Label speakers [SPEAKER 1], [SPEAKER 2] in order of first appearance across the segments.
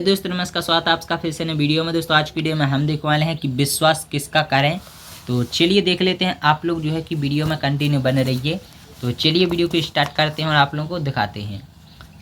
[SPEAKER 1] दोस्तों नमस्कार, स्वागत है आपका फिर से नए वीडियो में। दोस्तों आज की वीडियो में हम देखने वाले हैं कि विश्वास किसका करें। तो चलिए देख लेते हैं। आप लोग जो है कि वीडियो में कंटिन्यू बने रहिए। तो चलिए वीडियो को स्टार्ट करते हैं और आप लोगों को दिखाते हैं।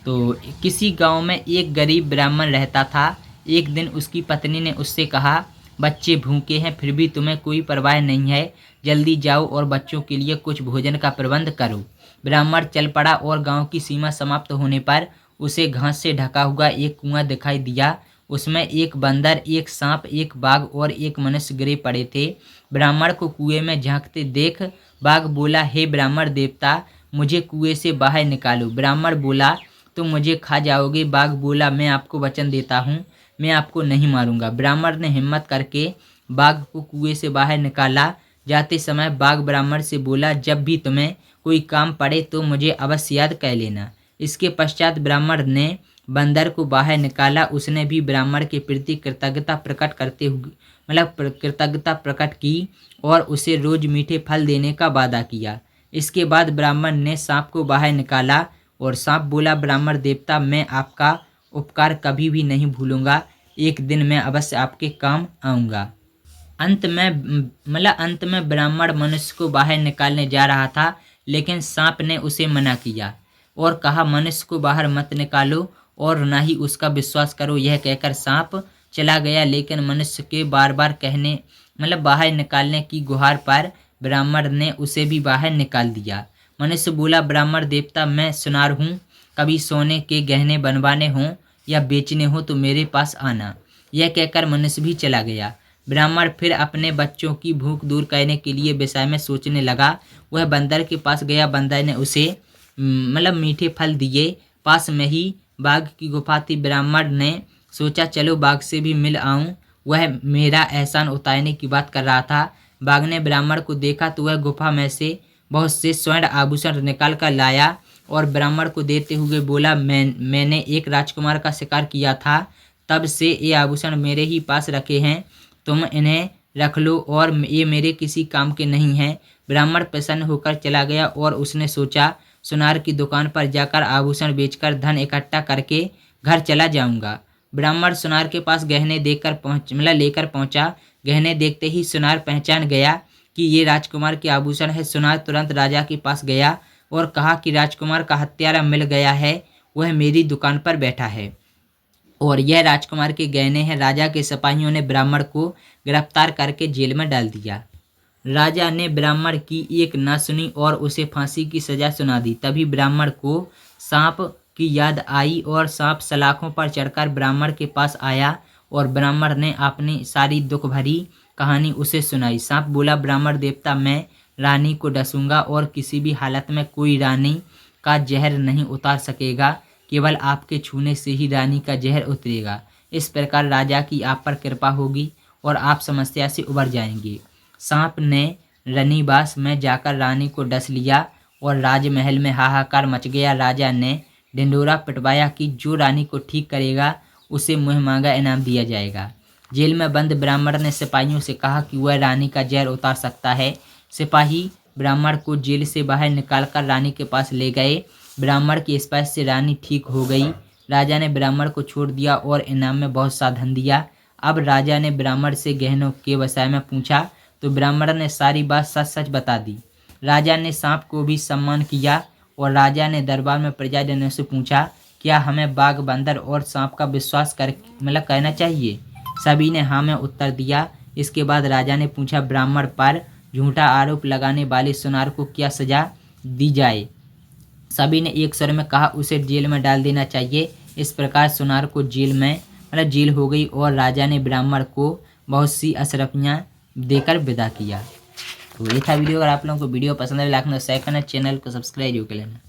[SPEAKER 1] तो किसी गांव में एक गरीब ब्राह्मण रहता था। एक दिन उसकी पत्नी ने उससे कहा, बच्चे भूखे हैं फिर भी तुम्हें कोई परवाह नहीं है, जल्दी जाओ और बच्चों के लिए कुछ भोजन का प्रबंध करो। ब्राह्मण चल पड़ा और गांव की सीमा समाप्त होने पर उसे घास से ढका हुआ एक कुआं दिखाई दिया। उसमें एक बंदर, एक सांप, एक बाघ और एक मनुष्य गिरे पड़े थे। ब्राह्मण को कुएं में झांकते देख बाघ बोला, हे ब्राह्मण देवता, मुझे कुएं से बाहर निकालो। ब्राह्मण बोला, तुम मुझे खा जाओगे। बाघ बोला, मैं आपको वचन देता हूँ, मैं आपको नहीं मारूंगा। ब्राह्मण ने हिम्मत करके बाघ को कुएं से बाहर निकाला। जाते समय बाघ ब्राह्मण से बोला, जब भी तुम्हें कोई काम पड़े तो मुझे अवश्य याद कर लेना। इसके पश्चात ब्राह्मण ने बंदर को बाहर निकाला। उसने भी ब्राह्मण के प्रति कृतज्ञता प्रकट करते हुए कृतज्ञता प्रकट की और उसे रोज मीठे फल देने का वादा किया। इसके बाद ब्राह्मण ने सांप को बाहर निकाला और सांप बोला, ब्राह्मण देवता, मैं आपका उपकार कभी भी नहीं भूलूंगा। एक दिन मैं अवश्य आपके काम आऊँगा। अंत में ब्राह्मण मनुष्य को बाहर निकालने जा रहा था, लेकिन सांप ने उसे मना किया और कहा, मनुष्य को बाहर मत निकालो और न ही उसका विश्वास करो। यह कहकर सांप चला गया, लेकिन मनुष्य के बार बार बाहर निकालने की गुहार पर ब्राह्मण ने उसे भी बाहर निकाल दिया। मनुष्य बोला, ब्राह्मण देवता, मैं सुनार हूँ, कभी सोने के गहने बनवाने हों या बेचने हो तो मेरे पास आना। यह कहकर मनुष्य भी चला गया। ब्राह्मण फिर अपने बच्चों की भूख दूर करने के लिए विषय में सोचने लगा। वह बंदर के पास गया। बंदर ने उसे मीठे फल दिए। पास में ही बाघ की गुफा थी। ब्राह्मण ने सोचा, चलो बाघ से भी मिल आऊं, वह मेरा एहसान उतारने की बात कर रहा था। बाघ ने ब्राह्मण को देखा तो वह गुफा में से बहुत से स्वर्ण आभूषण निकाल कर लाया और ब्राह्मण को देते हुए बोला, मैंने एक राजकुमार का शिकार किया था, तब से ये आभूषण मेरे ही पास रखे हैं, तुम इन्हें रख लो और ये मेरे किसी काम के नहीं हैं। ब्राह्मण प्रसन्न होकर चला गया और उसने सोचा, सुनार की दुकान पर जाकर आभूषण बेचकर धन इकट्ठा करके घर चला जाऊंगा। ब्राह्मण सुनार के पास गहने लेकर पहुंचा। गहने देखते ही सुनार पहचान गया कि ये राजकुमार के आभूषण है। सुनार तुरंत राजा के पास गया और कहा कि राजकुमार का हत्यारा मिल गया है, वह मेरी दुकान पर बैठा है और यह राजकुमार के गहने हैं। राजा के सिपाहियों ने ब्राह्मण को गिरफ्तार करके जेल में डाल दिया। राजा ने ब्राह्मण की एक न सुनी और उसे फांसी की सजा सुना दी। तभी ब्राह्मण को सांप की याद आई और सांप सलाखों पर चढ़कर ब्राह्मण के पास आया और ब्राह्मण ने अपनी सारी दुख भरी कहानी उसे सुनाई। सांप बोला, ब्राह्मण देवता, मैं रानी को डसूंगा और किसी भी हालत में कोई रानी का जहर नहीं उतार सकेगा, केवल आपके छूने से ही रानी का जहर उतरेगा। इस प्रकार राजा की आप पर कृपा होगी और आप समस्या से उबर जाएंगे। सांप ने रनिवास में जाकर रानी को डस लिया और राजमहल में हाहाकार मच गया। राजा ने ढिंढोरा पिटवाया कि जो रानी को ठीक करेगा उसे मुँह मांगा इनाम दिया जाएगा। जेल में बंद ब्राह्मण ने सिपाहियों से कहा कि वह रानी का जहर उतार सकता है। सिपाही ब्राह्मण को जेल से बाहर निकालकर रानी के पास ले गए। ब्राह्मण की स्पर्श से रानी ठीक हो गई। राजा ने ब्राह्मण को छोड़ दिया और इनाम में बहुत सा धन दिया। अब राजा ने ब्राह्मण से गहनों के विषय में पूछा तो ब्राह्मण ने सारी बात सच सच बता दी। राजा ने सांप को भी सम्मान किया और राजा ने दरबार में प्रजाजनों से पूछा, क्या हमें बाघ, बंदर और सांप का विश्वास करना चाहिए? सभी ने हाँ में उत्तर दिया। इसके बाद राजा ने पूछा, ब्राह्मण पर झूठा आरोप लगाने वाले सुनार को क्या सजा दी जाए? सभी ने एक स्वर में कहा, उसे जेल में डाल देना चाहिए। इस प्रकार सुनार को जेल हो गई और राजा ने ब्राह्मण को बहुत सी अशरफियाँ देकर विदा किया। तो ये था वीडियो। अगर आप लोगों को वीडियो पसंद है, लाइक करना, शेयर करना, चैनल को सब्सक्राइब कर लेना।